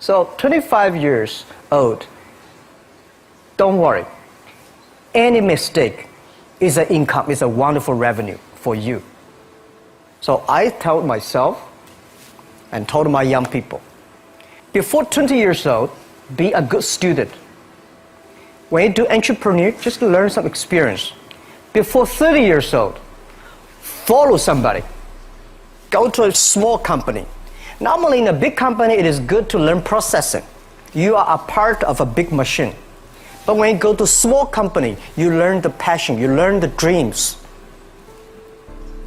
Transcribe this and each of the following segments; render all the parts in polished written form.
So 25 years old, don't worry. Any mistake is an income, is a wonderful revenue for you. So I told myself and told my young people, before 20 years old, be a good student. When you do entrepreneur, just learn some experience. Before 30 years old, follow somebody. Go to a small company. Normally in a big company, it is good to learn processing. You are a part of a big machine. But when you go to a small company, you learn the passion, you learn the dreams.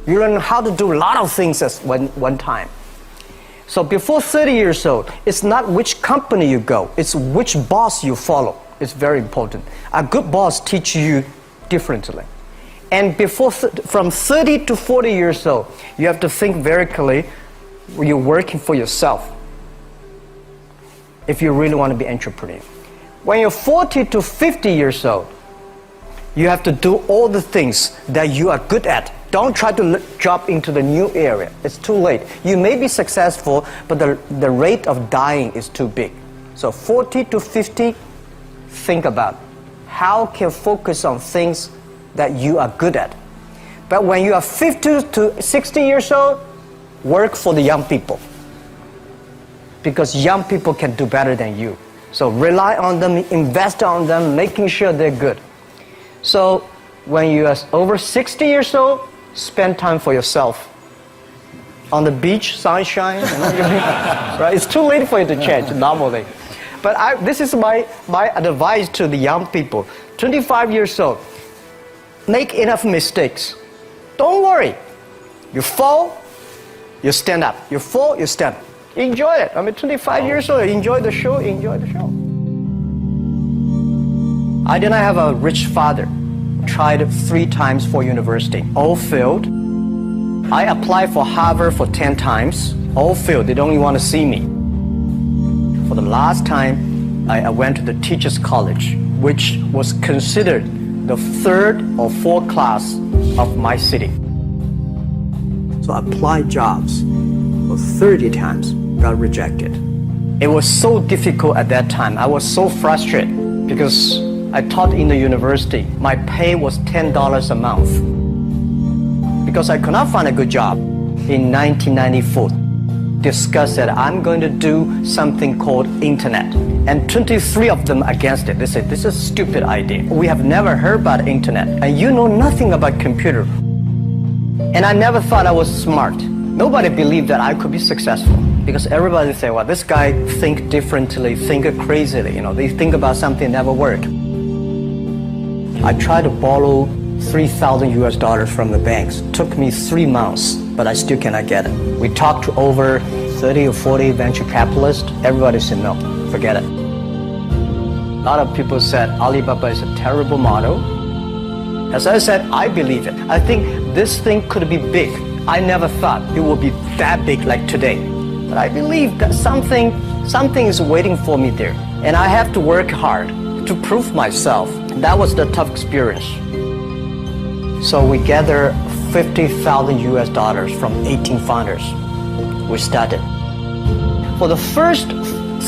You learn how to do a lot of things at one time. So before 30 years old, it's not which company you go, it's which boss you follow. It's very important. A good boss teaches you differently. And from 30 to 40 years old, you have to think very clearly, you're working for yourself if you really want to be an entrepreneur. When you're 40 to 50 years old, you have to do all the things that you are good at. Don't try to jump into the new area. It's too late. You may be successful, but the rate of dying is too big. So 40 to 50, think about how can focus on things that you are good at. But when you are 50 to 60 years old, work for the young people. Because young people can do better than you. So rely on them, invest on them, making sure they're good. So when you are over 60 years old, spend time for yourself. On the beach, sunshine, right? It's too late for you to change normally. But this is my advice to the young people. 25 years old, make enough mistakes. Don't worry. You fall, you stand up. You fall, you stand up. Enjoy it. 25 years old, enjoy the show, enjoy the show. I did not have a rich father. Tried 3 times for university, all failed. I applied for Harvard for 10 times, all failed. They don't even want to see me. For the last time, I went to the teachers' college, which was considered the 3rd or 4th class of my city. So I applied jobs for 30 times, got rejected. It was so difficult at that time. I was so frustrated because I taught in the university. My pay was $10 a month. Because I could not find a good job in 1994, discussed that I'm going to do something called internet. And 23 of them against it. They said, this is a stupid idea. We have never heard about internet. And you know nothing about computer. And I never thought I was smart. Nobody believed that I could be successful. Because everybody say, well, this guy think differently, think crazily. They think about something never work. I tried to borrow $3,000 from the banks. Took me 3 months, but I still cannot get it. We talked to over 30 or 40 venture capitalists. Everybody said, no, forget it. A lot of people said Alibaba is a terrible model. As I said, I believe it. I think this thing could be big. I never thought it would be that big like today. But I believe that something is waiting for me there. And I have to work hard to prove myself. That was the tough experience. So we gathered $50,000 from 18 founders. We started. For the first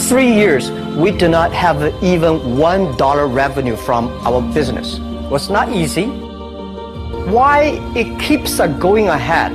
3 years, we did not have even $1 revenue from our business. It was not easy. Why it keeps us going ahead,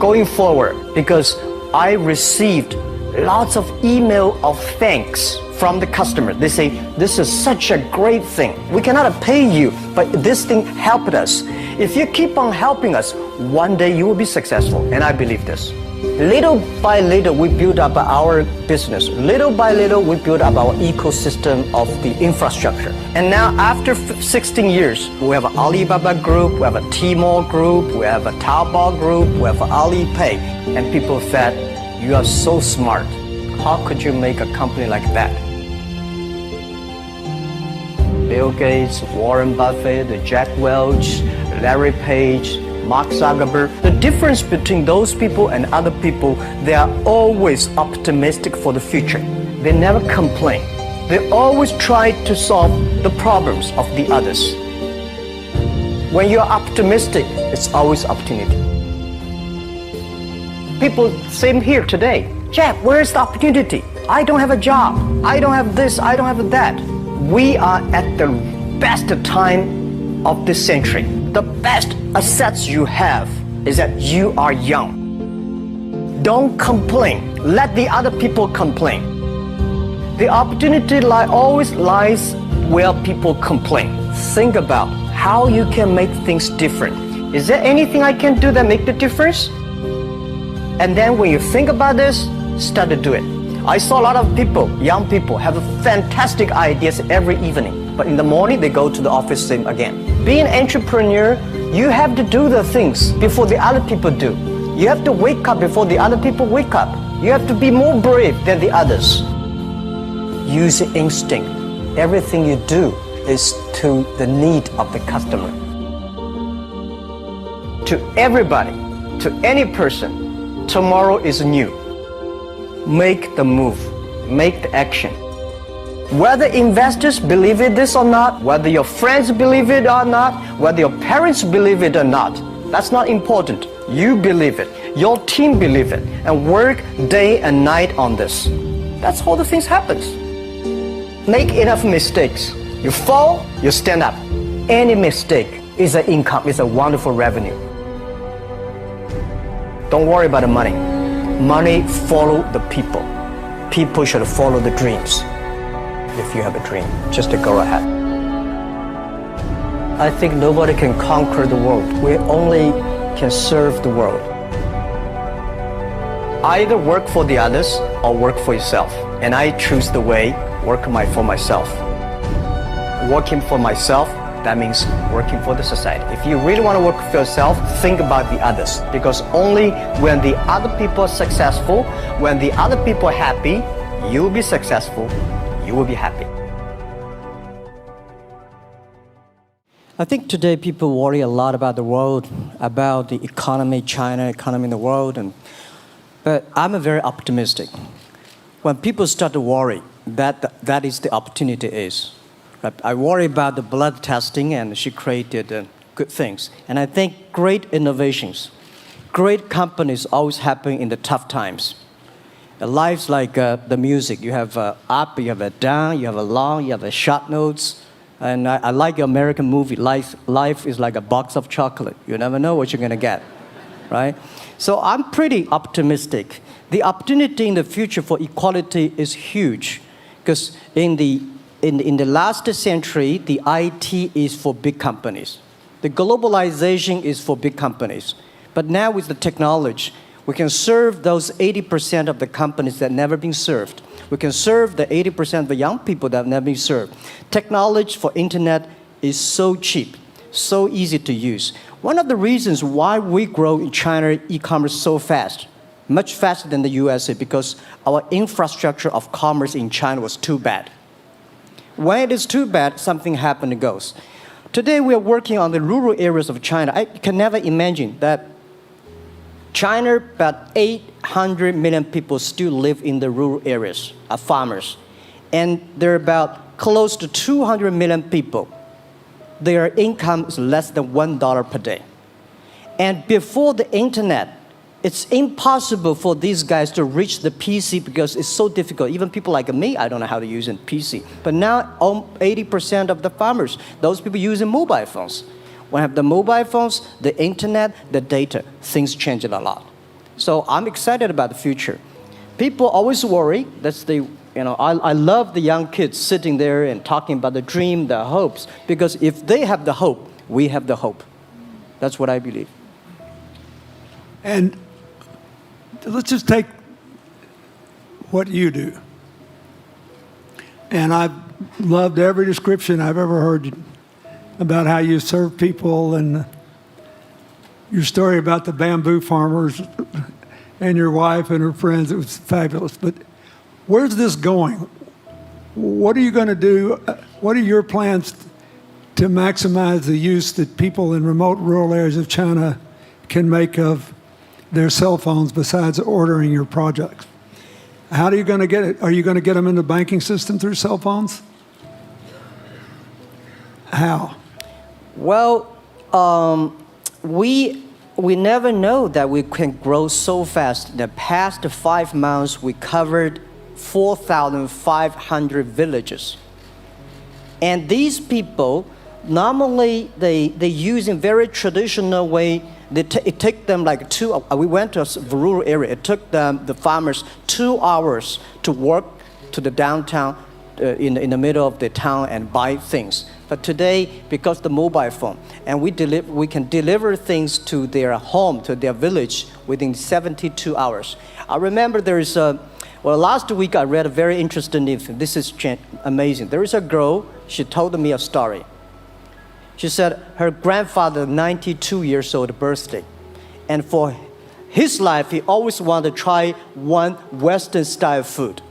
going forward? Because I received lots of email of thanks from the customer. They say, this is such a great thing. We cannot pay you, but this thing helped us. If you keep on helping us, one day you will be successful. And I believe this. Little by little, we build up our business. Little by little, we build up our ecosystem of the infrastructure. And now, after 16 years, we have an Alibaba group, we have a Tmall group, we have a Taobao group, we have Alipay. And people said, you are so smart. How could you make a company like that? Bill Gates, Warren Buffett, Jack Welch, Larry Page, Mark Zuckerberg. The difference between those people and other people, they are always optimistic for the future. They never complain. They always try to solve the problems of the others. When you're optimistic, it's always opportunity. People, same here today. Jeff, where is the opportunity? I don't have a job. I don't have this. I don't have that. We are at the best time of this century. The best assets you have is that you are young. Don't complain. Let the other people complain. The opportunity always lies where people complain. Think about how you can make things different. Is there anything I can do that make the difference? And then when you think about this, start to do it. I saw a lot of people, young people, have fantastic ideas every evening. But in the morning, they go to the office same again. Being an entrepreneur, you have to do the things before the other people do. You have to wake up before the other people wake up. You have to be more brave than the others. Use your instinct. Everything you do is to the need of the customer. To everybody, to any person, tomorrow is new. Make the move, make the action. Whether investors believe it this or not, whether your friends believe it or not, whether your parents believe it or not, that's not important. You believe it, your team believe it, and work day and night on this. That's how the things happens. Make enough mistakes. You fall, you stand up. Any mistake is an income, is a wonderful revenue. Don't worry about the money. Money follow the people. People should follow the dreams. If you have a dream, just to go ahead. I think nobody can conquer the world. We only can serve the world. Either work for the others or work for yourself. And I choose the way, work for myself. Working for myself, that means working for the society. If you really want to work for yourself, think about the others. Because only when the other people are successful, when the other people are happy, you will be successful, you will be happy. I think today people worry a lot about the world, about the economy, China, economy in the world. But I'm very optimistic. When people start to worry, that is the opportunity is. I worry about the blood testing, and she created good things. And I think great innovations, great companies always happen in the tough times. Life's like the music. You have up, you have a down, you have a long, you have a short notes. And I like your American movie. Life is like a box of chocolate. You never know what you're going to get, right? So I'm pretty optimistic. The opportunity in the future for equality is huge, because in the last century, the IT is for big companies. The globalization is for big companies. But now with the technology, we can serve those 80% of the companies that never been served. We can serve the 80% of the young people that have never been served. Technology for internet is so cheap, so easy to use. One of the reasons why we grow in China e-commerce so fast, much faster than the USA, because our infrastructure of commerce in China was too bad. When it is too bad, something happens and goes. Today we are working on the rural areas of China. I can never imagine that China, about 800 million people still live in the rural areas, are farmers. And there are about close to 200 million people. Their income is less than $1 per day. And before the internet, it's impossible for these guys to reach the PC because it's so difficult. Even people like me, I don't know how to use a PC. But now 80% of the farmers, those people using mobile phones. When I have the mobile phones, the internet, the data, things change a lot. So I'm excited about the future. People always worry. I love the young kids sitting there and talking about the dream, the hopes, because if they have the hope, we have the hope. That's what I believe. And let's just take what you do. And I've loved every description I've ever heard about how you serve people, and your story about the bamboo farmers and your wife and her friends. It was fabulous. But where's this going? What are you going to do? What are your plans to maximize the use that people in remote rural areas of China can make of their cell phones besides ordering your products? How are you going to get it? Are you going to get them in the banking system through cell phones? How? Well, we never know that we can grow so fast. In the past 5 months, we covered 4,500 villages. And these people, normally they use in very traditional way. It took them like we went to a rural area. It took the farmers 2 hours to walk to the downtown in the middle of the town and buy things. But today, because the mobile phone, and we can deliver things to their home, to their village within 72 hours. I remember last week I read a very interesting news. This is amazing. There is a girl, she told me a story. She said her grandfather, 92 years old birthday. And for his life, he always wanted to try one Western style food.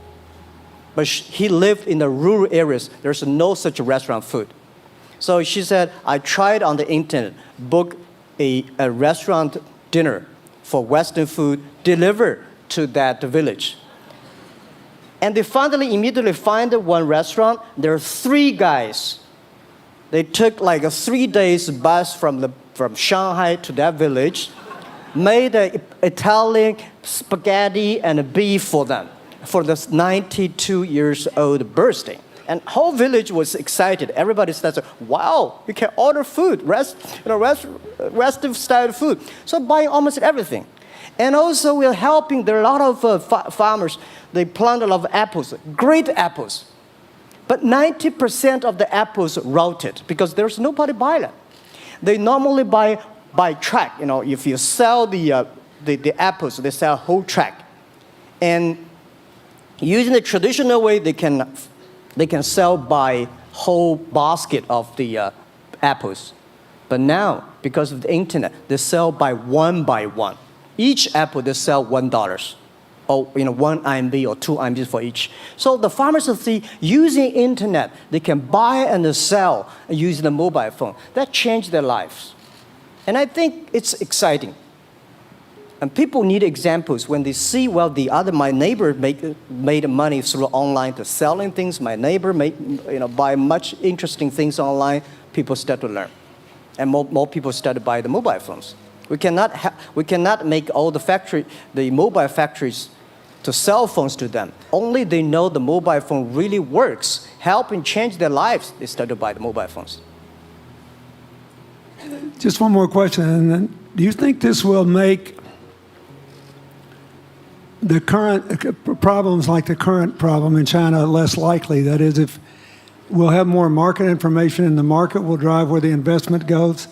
But he lived in the rural areas. There's no such restaurant food. So she said, I tried on the internet, book a restaurant dinner for Western food, delivered to that village. And they finally immediately find one restaurant. There are 3 guys. They took like a 3 days bus from Shanghai to that village, made an Italian spaghetti and beef for them for this 92 years old birthday. And whole village was excited. Everybody said, wow, you can order food, Western style food. So buying almost everything. And also we're helping, there are a lot of farmers, they plant a lot of apples, great apples. But 90% of the apples rotted because there's nobody buy them. They normally buy by track. If you sell the apples, they sell whole track. And using the traditional way, they can sell by whole basket of the apples. But now, because of the internet, they sell by one. Each apple, they sell $1. Or 1 RMB or 2 RMB for each. So the farmers see using internet, they can buy and sell using the mobile phone. That changed their lives. And I think it's exciting. And people need examples when they see, my neighbor made money through online to selling things. My neighbor buy much interesting things online. People start to learn. And more people start to buy the mobile phones. We cannot make all the mobile factories to sell phones to them. Only they know the mobile phone really works, helping change their lives, they start to buy the mobile phones. Just one more question. And then, do you think this will make the current problems like the current problem in China less likely? That is, if we'll have more market information and the market will drive where the investment goes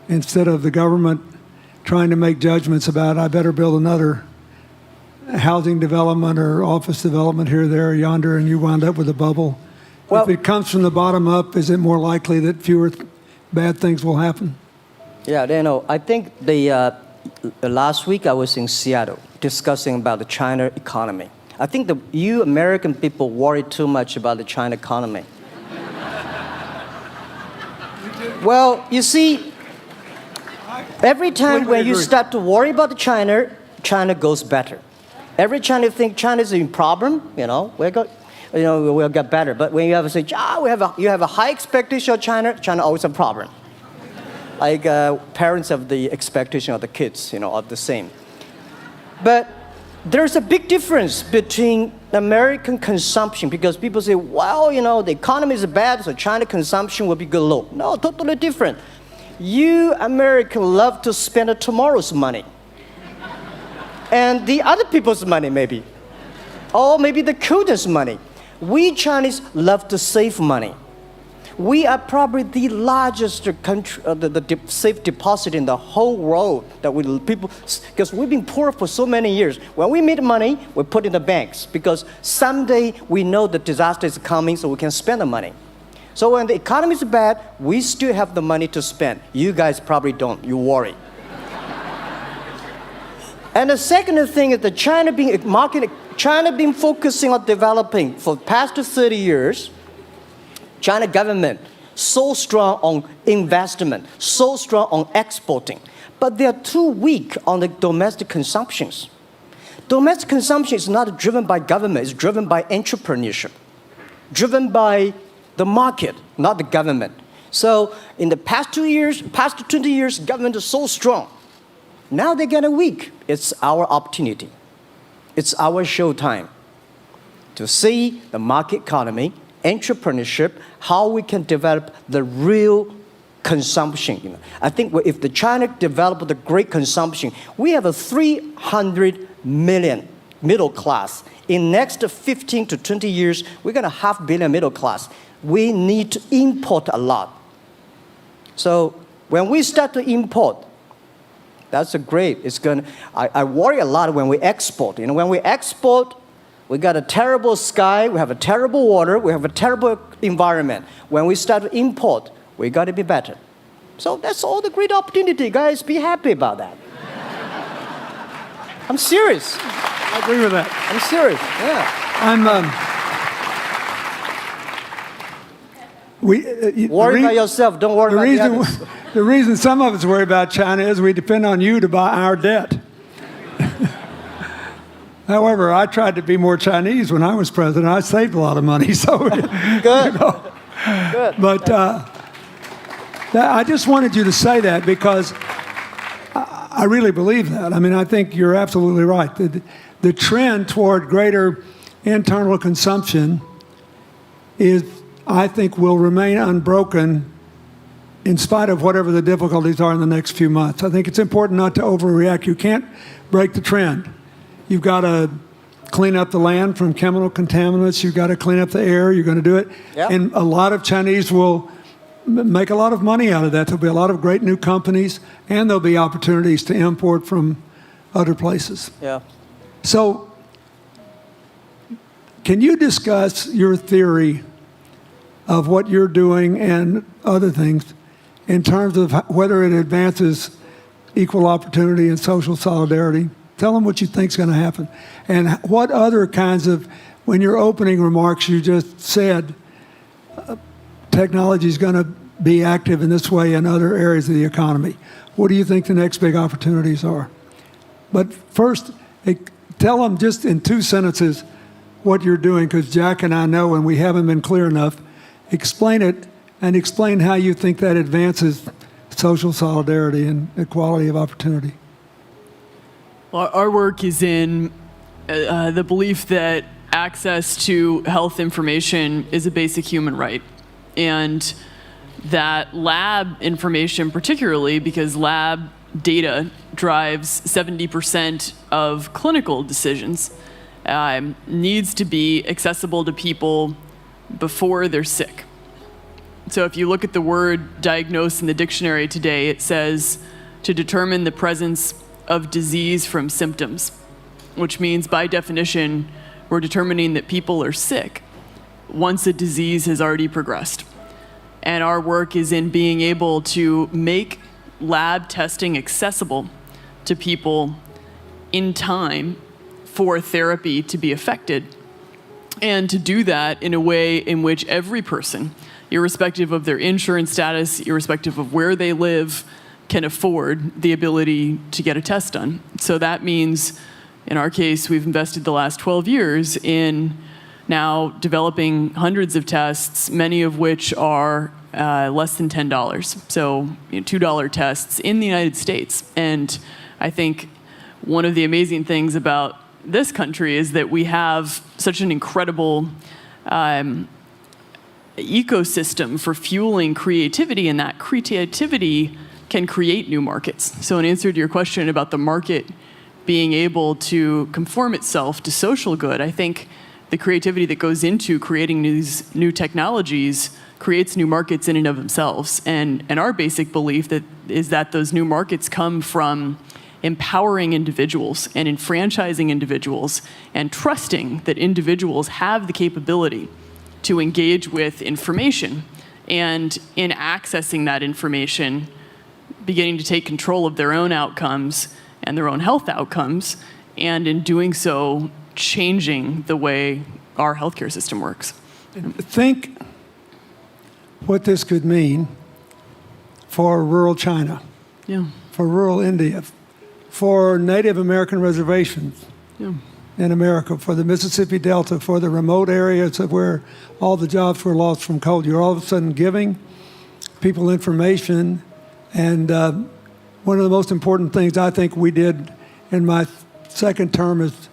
instead of the government trying to make judgments about, I better build another housing development or office development here, there, or yonder, and you wind up with a bubble. If it comes from the bottom up, is it more likely that fewer bad things will happen? Yeah, I think last week I was in Seattle discussing about the China economy. I think you American people worry too much about the China economy. Well, you see, every time when you start to worry about China goes better. Every time you think China is in problem, we'll get better. But when you have to say, you have a high expectation of China always a problem. Like parents have the expectation of the kids, are the same. But there's a big difference between American consumption because people say, the economy is bad, so China consumption will be good low. No, totally different. You Americans love to spend tomorrow's money. And the other people's money, maybe. Or maybe the children's money. We Chinese love to save money. We are probably the largest country, the safe deposit in the whole world because we've been poor for so many years. When we make money, we put in the banks because someday we know the disaster is coming, so we can spend the money. So when the economy is bad, we still have the money to spend. You guys probably don't. You worry. And the second thing is that China been focusing on developing for the past 30 years. China government so strong on investment, so strong on exporting, but they are too weak on the domestic consumptions. Domestic consumption is not driven by government, it's driven by entrepreneurship, driven by the market, not the government. So in the past 20 years, government is so strong. Now they're getting weak. It's our opportunity. It's our showtime. to see the market economy, entrepreneurship, how we can develop the real consumption. I think if the China developed the great consumption, we have a 300 million middle class. In next 15 to 20 years, we're going to have 500 million middle class. We need to import a lot. So when we start to import, that's a great. It's going. I worry a lot when we export. When we export, we got a terrible sky, we have a terrible water, we have a terrible environment. When we start to import, we got to be better. So that's all the great opportunity, guys. Be happy about that. I'm serious. I agree with that. I'm serious. Yeah. Worry about yourself. Don't worry about the others. The reason some of us worry about China is we depend on you to buy our debt. However, I tried to be more Chinese when I was president. I saved a lot of money. So good. Good. But I just wanted you to say that because I really believe that. I mean, I think you're absolutely right. The trend toward greater internal consumption is, I think, will remain unbroken in spite of whatever the difficulties are in the next few months. I think it's important not to overreact. You can't break the trend. You've got to clean up the land from chemical contaminants. You've got to clean up the air. You're going to do it. Yep. And a lot of Chinese will make a lot of money out of that. There'll be a lot of great new companies, and there'll be opportunities to import from other places. Yeah. So can you discuss your theory of what you're doing and other things in terms of whether it advances equal opportunity and social solidarity? Tell them what you think is going to happen. And what other kinds of, when your opening remarks, you just said technology is going to be active in this way in other areas of the economy. What do you think the next big opportunities are? But first, tell them just in 2 sentences what you're doing, because Jack and I know, and we haven't been clear enough. Explain it, and explain how you think that advances social solidarity and equality of opportunity. Well, our work is in the belief that access to health information is a basic human right. And that lab information, particularly because lab data drives 70% of clinical decisions, needs to be accessible to people before they're sick. So if you look at the word diagnose in the dictionary today, it says to determine the presence of disease from symptoms, which means by definition, we're determining that people are sick once a disease has already progressed. And our work is in being able to make lab testing accessible to people in time for therapy to be effected, and to do that in a way in which every person, irrespective of their insurance status, irrespective of where they live, can afford the ability to get a test done. So that means, in our case, we've invested the last 12 years in now developing hundreds of tests, many of which are less than $10. So $2 tests in the United States. And I think one of the amazing things about this country is that we have such an incredible ecosystem for fueling creativity, and that creativity can create new markets. So in answer to your question about the market being able to conform itself to social good, I think the creativity that goes into creating these new technologies creates new markets in and of themselves. And our basic belief is that those new markets come from empowering individuals and enfranchising individuals and trusting that individuals have the capability to engage with information, and in accessing that information, beginning to take control of their own outcomes and their own health outcomes, and in doing so, changing the way our healthcare system works. Think what this could mean for rural China, for rural India, for Native American reservations in America, for the Mississippi Delta, for the remote areas of where all the jobs were lost from coal. You're all of a sudden giving people information. And one of the most important things I think we did in my second term as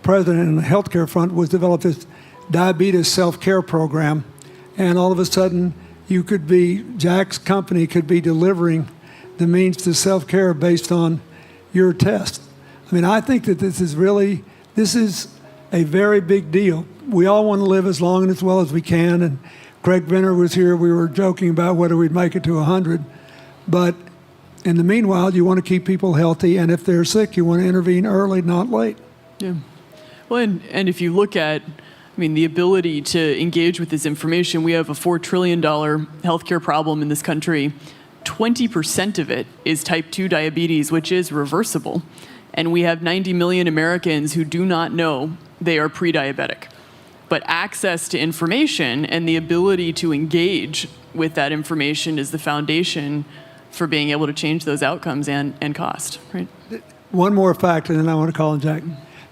president in the healthcare front, was develop this diabetes self-care program. And all of a sudden, Jack's company could be delivering the means to self-care based on your test. I mean, I think that this is a very big deal. We all want to live as long and as well as we can. And Craig Venner was here. We were joking about whether we'd make it to 100. But in the meanwhile, you want to keep people healthy. And if they're sick, you want to intervene early, not late. Yeah. Well, and if you look at, the ability to engage with this information, we have a $4 trillion healthcare problem in this country. 20% of it is type 2 diabetes, which is reversible. And we have 90 million Americans who do not know they are pre-diabetic. But access to information and the ability to engage with that information is the foundation for being able to change those outcomes and cost, right? One more fact, and then I want to call on Jack.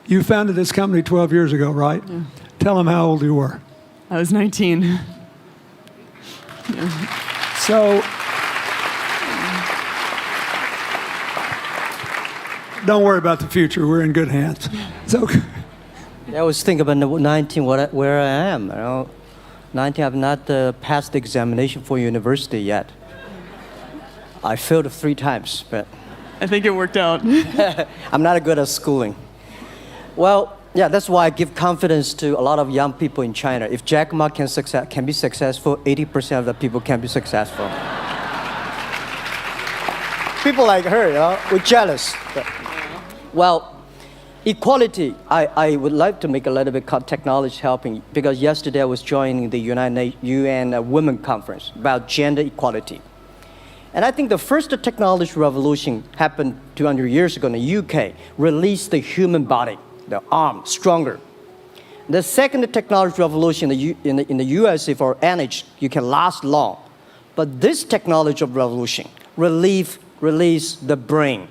You founded this company 12 years ago, right? Yeah. Tell them how old you were. I was 19. Yeah. So, don't worry about the future. We're in good hands. So, I was thinking about 19, where I am. 19, I've not passed the examination for university yet. I failed 3 times, but I think it worked out. I'm not good at schooling. Well, yeah, that's why I give confidence to a lot of young people in China. If Jack Ma can be successful, 80% of the people can be successful. People like her, we're jealous. Well, equality, I would like to make a little bit technology helping, because yesterday I was joining the UN Women Conference about gender equality. And I think the first technology revolution happened 200 years ago in the UK, released the human body, the arm, stronger. The second technology revolution in the USA for energy, you can last long. But this technology revolution release the brain.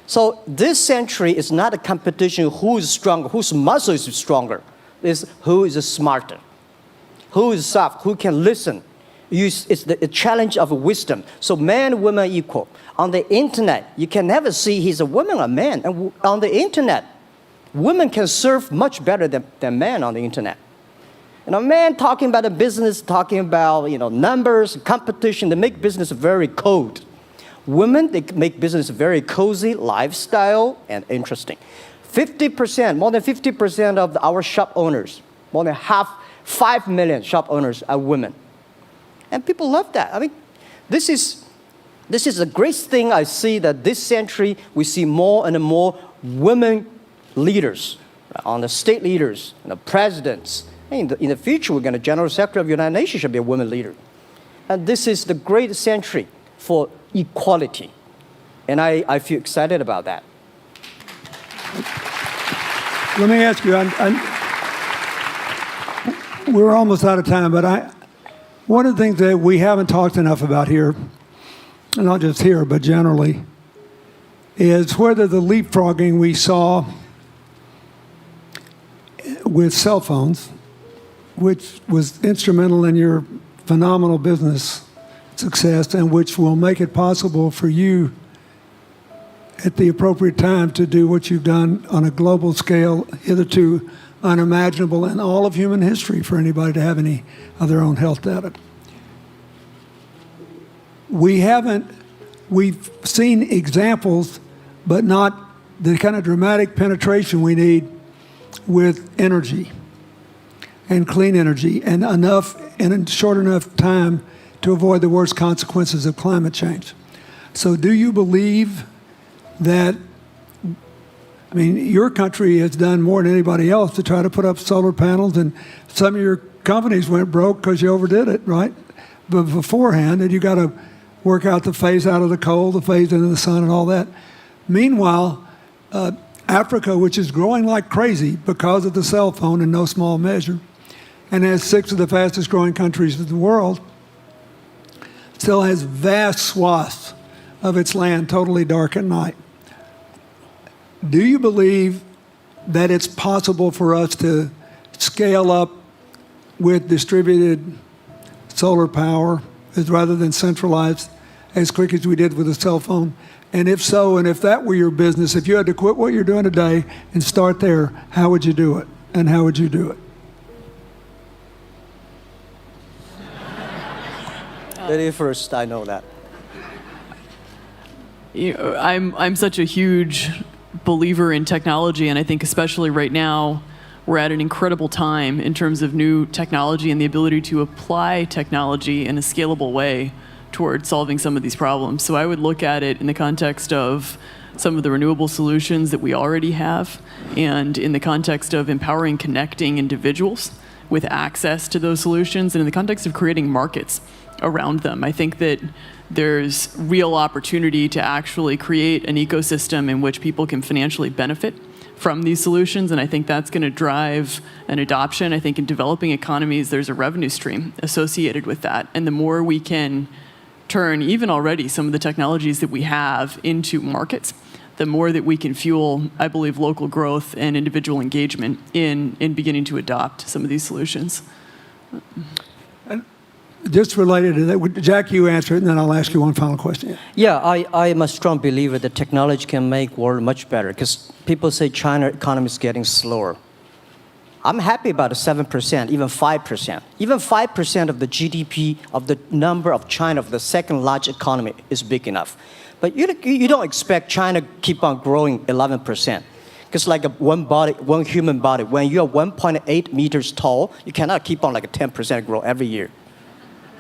So this century is not a competition who is stronger, whose muscle is stronger. It's who is smarter, who is soft, who can listen. It's the challenge of wisdom. So man and woman are equal. On the internet, you can never see he's a woman or a man. And on the internet, women can serve much better than men on the internet. And a man talking about a business, talking about numbers, competition, they make business very cold. Women, they make business very cozy, lifestyle, and interesting. 50%, more than 50% of our shop owners, more than 5 million shop owners are women. And people love that. I mean, this is a great thing. I see that this century, we see more and more women leaders, on the state leaders, the presidents. In the future, we're going to General Secretary of the United Nations should be a woman leader. And this is the great century for equality. And I feel excited about that. Let me ask you, we're almost out of time, but one of the things that we haven't talked enough about here, and not just here, but generally, is whether the leapfrogging we saw with cell phones, which was instrumental in your phenomenal business success and which will make it possible for you at the appropriate time to do what you've done on a global scale, hitherto unimaginable in all of human history for anybody to have any of their own health data. We've seen examples, but not the kind of dramatic penetration we need with energy and clean energy and enough in a short enough time to avoid the worst consequences of climate change. So do you believe that, your country has done more than anybody else to try to put up solar panels, and some of your companies went broke because you overdid it, right? But beforehand, and you got to work out the phase out of the coal, the phase into the sun and all that. Meanwhile, Africa, which is growing like crazy because of the cell phone in no small measure, and has 6 of the fastest growing countries in the world, still has vast swaths of its land totally dark at night. Do you believe that it's possible for us to scale up with distributed solar power rather than centralized as quick as we did with the cell phone? And if so, and if that were your business, if you had to quit what you're doing today and start there, how would you do it? And how would you do it? Lady first, I know that. I'm such a huge believer in technology, and I think especially right now, we're at an incredible time in terms of new technology and the ability to apply technology in a scalable way towards solving some of these problems. So I would look at it in the context of some of the renewable solutions that we already have, and in the context of empowering, connecting individuals with access to those solutions, and in the context of creating markets around them. I think that there's real opportunity to actually create an ecosystem in which people can financially benefit from these solutions, and I think that's going to drive an adoption. I think in developing economies, there's a revenue stream associated with that, and the more we can turn even already some of the technologies that we have into markets, the more that we can fuel, I believe, local growth and individual engagement in beginning to adopt some of these solutions. Just related to that, Jack, you answer it, and then I'll ask you one final question. Yeah, I am a strong believer that technology can make world much better, because people say China economy is getting slower. I'm happy about the 7%, even 5%. Even 5% of the GDP of the number of China, of the second largest economy, is big enough. But you don't expect China keep on growing 11%. Because like one human body, when you are 1.8 meters tall, you cannot keep on like a 10% grow every year.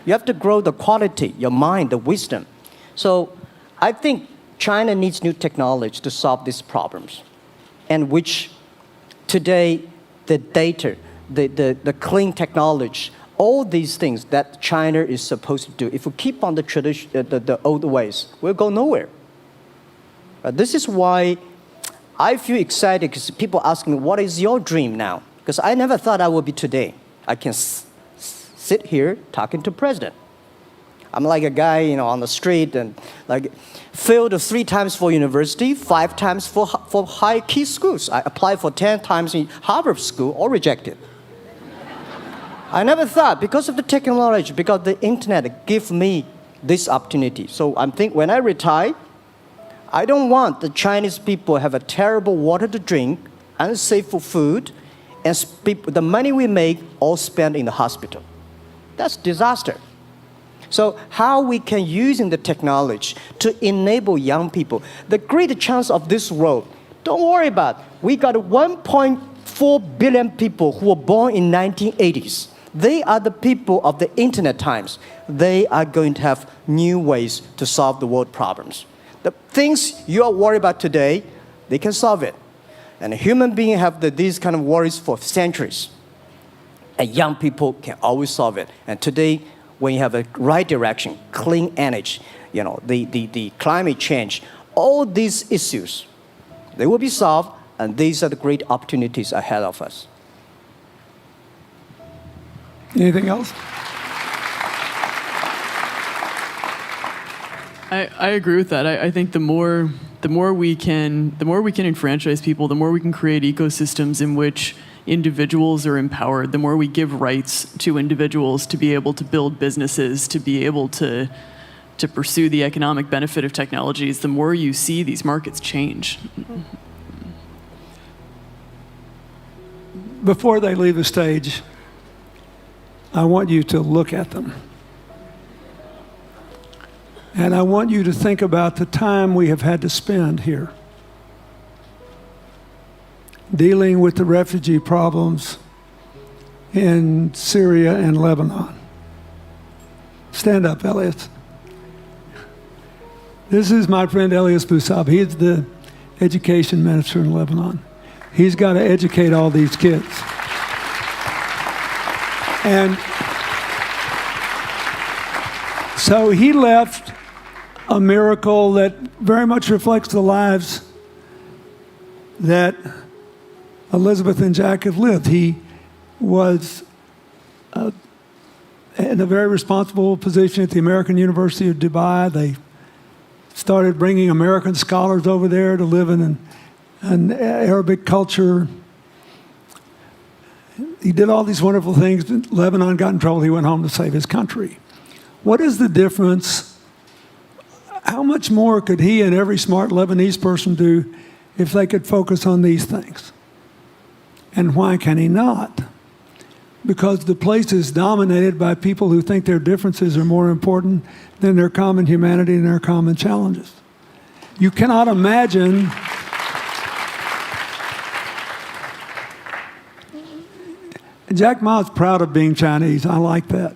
You have to grow the quality, your mind, the wisdom. So I think China needs new technology to solve these problems, and which today the data, the clean technology, all these things that China is supposed to do, if we keep on the tradition, the old ways, we'll go nowhere. This is why I feel excited, because people ask me, what is your dream now? Because I never thought I would be today. I can sit here talking to president. I'm like a guy, on the street, and like failed 3 times for university, 5 times for high key schools. I applied for 10 times in Harvard school, all rejected. I never thought, because of the technology, because the internet give me this opportunity. So I'm think when I retire, I don't want the Chinese people have a terrible water to drink, unsafe for food, and the money we make all spent in the hospital. That's disaster. So how we can using the technology to enable young people, the great chance of this world, don't worry about it. We got 1.4 billion people who were born in 1980s. They are the people of the internet times. They are going to have new ways to solve the world problems. The things you are worried about today, they can solve it. And human beings have these kind of worries for centuries. And young people can always solve it. And today, when you have a right direction, clean energy, the climate change, all these issues, they will be solved, and these are the great opportunities ahead of us. Anything else? I agree with that. I think the more we can enfranchise people, the more we can create ecosystems in which individuals are empowered, the more we give rights to individuals to be able to build businesses, to be able to pursue the economic benefit of technologies, the more you see these markets change. Before they leave the stage, I want you to look at them. And I want you to think about the time we have had to spend here dealing with the refugee problems in Syria and Lebanon. Stand up, Elias. This is my friend Elias Bousab. He is the education minister in Lebanon. He's got to educate all these kids. And so he left a miracle that very much reflects the lives that Elizabeth and Jack have lived. He was in a very responsible position at the American University of Dubai. They started bringing American scholars over there to live in an Arabic culture. He did all these wonderful things. Lebanon got in trouble. He went home to save his country. What is the difference? How much more could he and every smart Lebanese person do if they could focus on these things? And why can he not? Because the place is dominated by people who think their differences are more important than their common humanity and their common challenges. You cannot imagine Jack Ma's proud of being Chinese. I like that.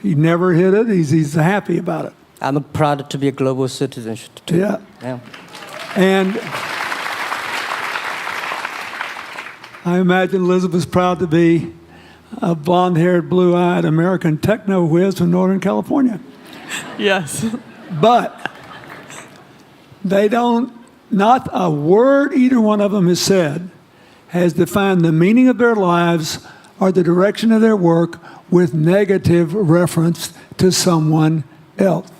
He never hid it. He's happy about it. I'm proud to be a global citizen too. Yeah. Yeah. And I imagine Elizabeth's proud to be a blonde-haired, blue-eyed American techno whiz from Northern California. Yes. But they don't, not a word either one of them has said has defined the meaning of their lives or the direction of their work with negative reference to someone else.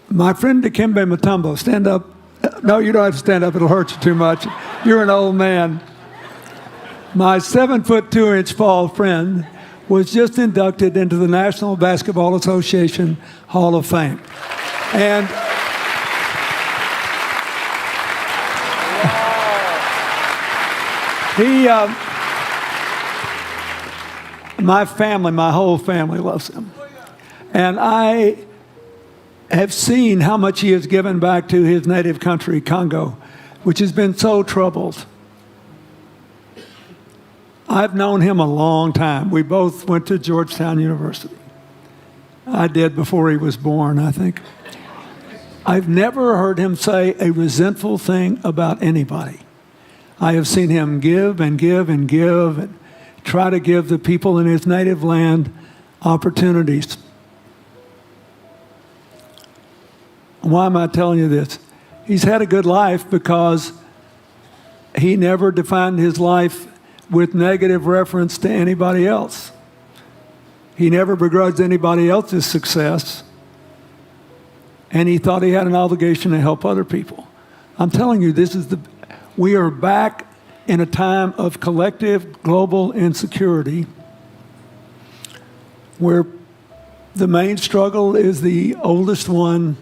My friend Dikembe Mutombo, stand up. No, you don't have to stand up. It'll hurt you too much. You're an old man. My 7'2" tall friend was just inducted into the National Basketball Association Hall of Fame. And my whole family loves him. And I have seen how much he has given back to his native country, Congo, which has been so troubled. I've known him a long time. We both went to Georgetown University. I did before he was born, I think. I've never heard him say a resentful thing about anybody. I have seen him give and give and give and try to give the people in his native land opportunities. Why am I telling you this? He's had a good life because he never defined his life with negative reference to anybody else. He never begrudged anybody else's success, and he thought he had an obligation to help other people. I'm telling you, we are back in a time of collective global insecurity where the main struggle is the oldest one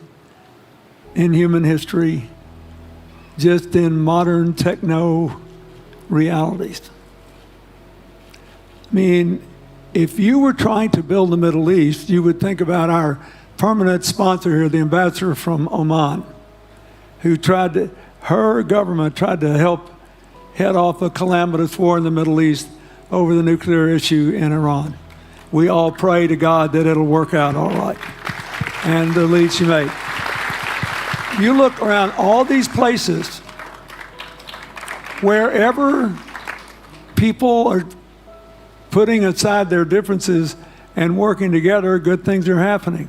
in human history, just in modern techno realities. I mean, if you were trying to build the Middle East, you would think about our permanent sponsor here, the ambassador from Oman, who her government tried to help head off a calamitous war in the Middle East over the nuclear issue in Iran. We all pray to God that it'll work out all right. And the lead she made. You look around all these places, wherever people are putting aside their differences and working together, good things are happening.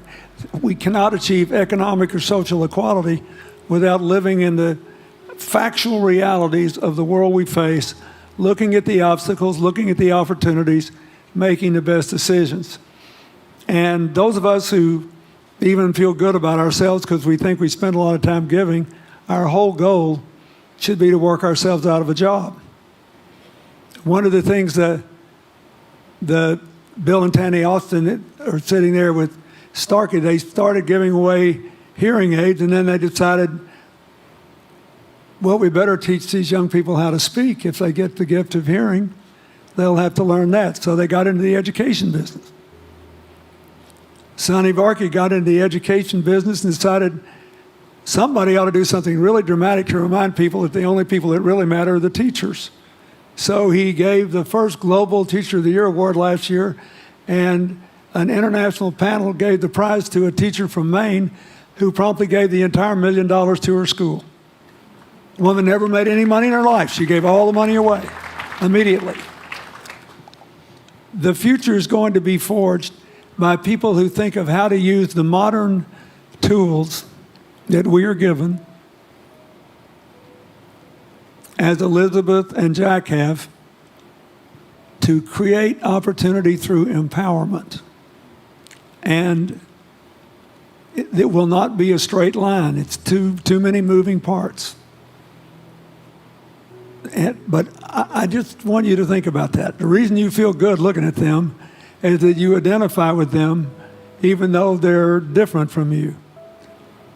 We cannot achieve economic or social equality without living in the factual realities of the world we face, looking at the obstacles, looking at the opportunities, making the best decisions. And those of us who even feel good about ourselves because we think we spend a lot of time giving, our whole goal should be to work ourselves out of a job. One of the things that Bill and Tanny Austin are sitting there with Starkey, they started giving away hearing aids, and then they decided, well, we better teach these young people how to speak. If they get the gift of hearing, they'll have to learn that. So they got into the education business. Sonny Varkey got into the education business and decided somebody ought to do something really dramatic to remind people that the only people that really matter are the teachers. So he gave the first Global Teacher of the Year award last year, and an international panel gave the prize to a teacher from Maine who promptly gave the entire $1 million to her school. The woman never made any money in her life. She gave all the money away immediately. The future is going to be forged by people who think of how to use the modern tools that we are given, as Elizabeth and Jack have, to create opportunity through empowerment. And it will not be a straight line. It's too many moving parts. But I just want you to think about that. The reason you feel good looking at them is that you identify with them even though they're different from you.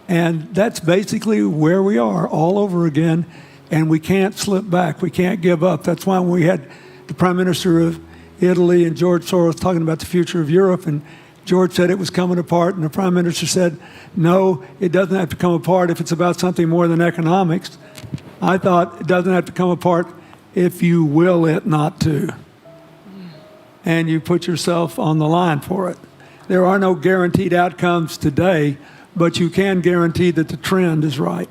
And that's basically where we are all over again, and we can't slip back. We can't give up. That's why when we had the Prime Minister of Italy and George Soros talking about the future of Europe, and George said it was coming apart, and the Prime Minister said, no, it doesn't have to come apart if it's about something more than economics. I thought it doesn't have to come apart if you will it not to. And you put yourself on the line for it. There are no guaranteed outcomes today, but you can guarantee that the trend is right.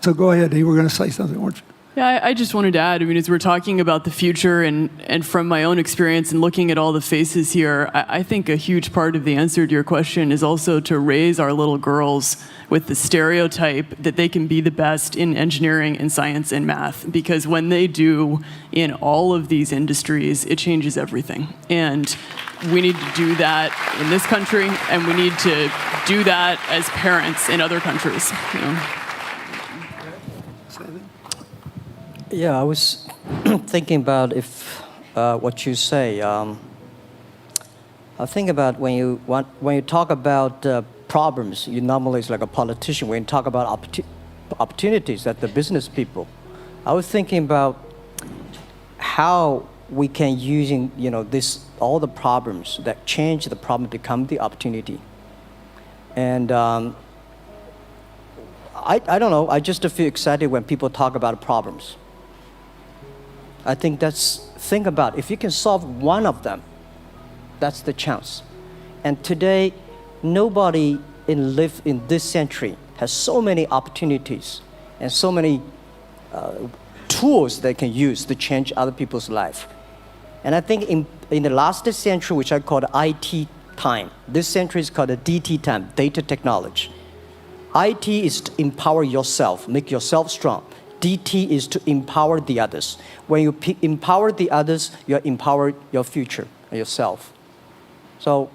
So go ahead, you were going to say something, weren't you? Yeah, I just wanted to add, I mean, as we're talking about the future and from my own experience and looking at all the faces here, I think a huge part of the answer to your question is also to raise our little girls with the stereotype that they can be the best in engineering and science and math, because when they do in all of these industries, it changes everything. And we need to do that in this country, and we need to do that as parents in other countries. You know? Yeah, I was thinking about if what you say. I think about when you talk about problems, you normally is like a politician. When you talk about opportunities, that the business people. I was thinking about how we can using this all the problems that change the problem become the opportunity. And I don't know. I just feel excited when people talk about problems. I think think about if you can solve one of them, that's the chance. And today, nobody live in this century has so many opportunities and so many tools they can use to change other people's life. And I think in the last century, which I call the IT time, this century is called the DT time, data technology. IT is to empower yourself, make yourself strong. DT is to empower the others. When you empower the others, you empower your future, yourself. So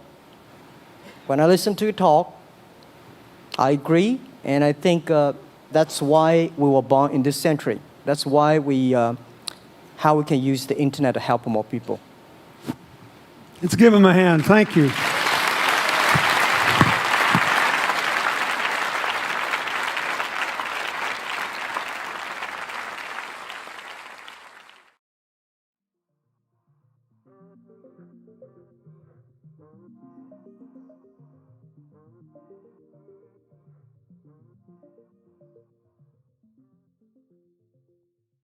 when I listen to you talk, I agree, and I think that's why we were born in this century. That's why how we can use the internet to help more people. Let's give him a hand. Thank you.